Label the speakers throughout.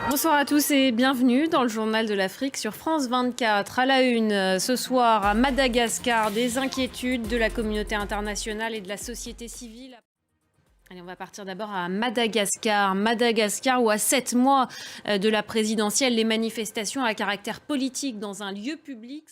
Speaker 1: Bonsoir à tous et bienvenue dans le journal de l'Afrique sur France 24. À la une, ce soir à Madagascar, des inquiétudes de la communauté internationale et de la société civile. Allez, on va partir d'abord à Madagascar. Madagascar où à 7 mois de la présidentielle, les manifestations à caractère politique dans un lieu public.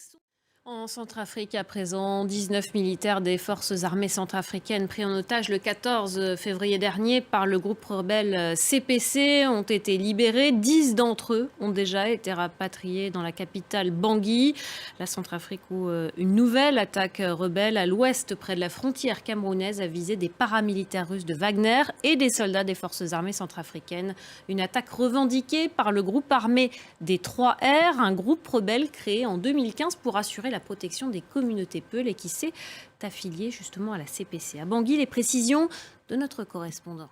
Speaker 1: En Centrafrique à présent, 19 militaires des forces armées centrafricaines pris en otage le 14 février dernier par le groupe rebelle CPC ont été libérés. 10 d'entre eux ont déjà été rapatriés dans la capitale Bangui. La Centrafrique où une nouvelle attaque rebelle à l'ouest près de la frontière camerounaise a visé des paramilitaires russes de Wagner et des soldats des forces armées centrafricaines. Une attaque revendiquée par le groupe armé des 3R, un groupe rebelle créé en 2015 pour assurer la protection des communautés Peul et qui s'est affilié justement à la CPC. À Bangui, les précisions de notre correspondant.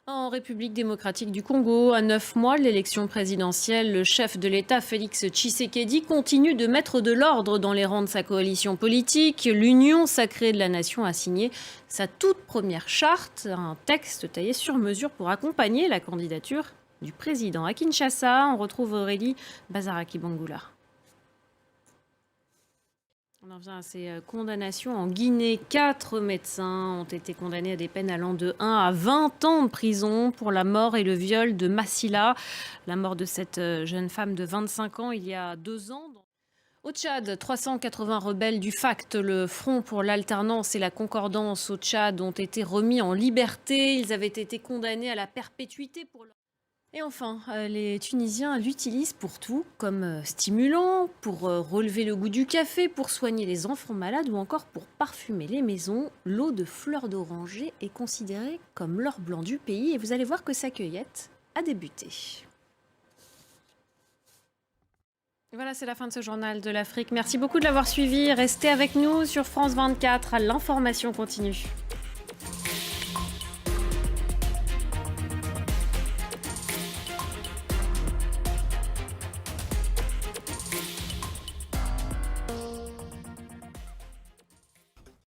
Speaker 1: En République démocratique du Congo, à 9 mois de l'élection présidentielle, le chef de l'État, Félix Tshisekedi, continue de mettre de l'ordre dans les rangs de sa coalition politique. L'Union sacrée de la nation a signé sa toute première charte, un texte taillé sur mesure pour accompagner la candidature du président. À Kinshasa, on retrouve Aurélie Bazaraki-Bangoula. On en vient à ces condamnations. En Guinée, 4 médecins ont été condamnés à des peines allant de 1 à 20 ans de prison pour la mort et le viol de Massila. La mort de cette jeune femme de 25 ans il y a 2 ans. Au Tchad, 380 rebelles du FACT, le Front pour l'alternance et la concordance au Tchad, ont été remis en liberté. Ils avaient été condamnés à la perpétuité pour leur... Et enfin, les Tunisiens l'utilisent pour tout, comme stimulant, pour relever le goût du café, pour soigner les enfants malades ou encore pour parfumer les maisons. L'eau de fleurs d'oranger est considérée comme l'or blanc du pays et vous allez voir que sa cueillette a débuté. Voilà, c'est la fin de ce journal de l'Afrique. Merci beaucoup de l'avoir suivi. Restez avec nous sur France 24. L'information continue.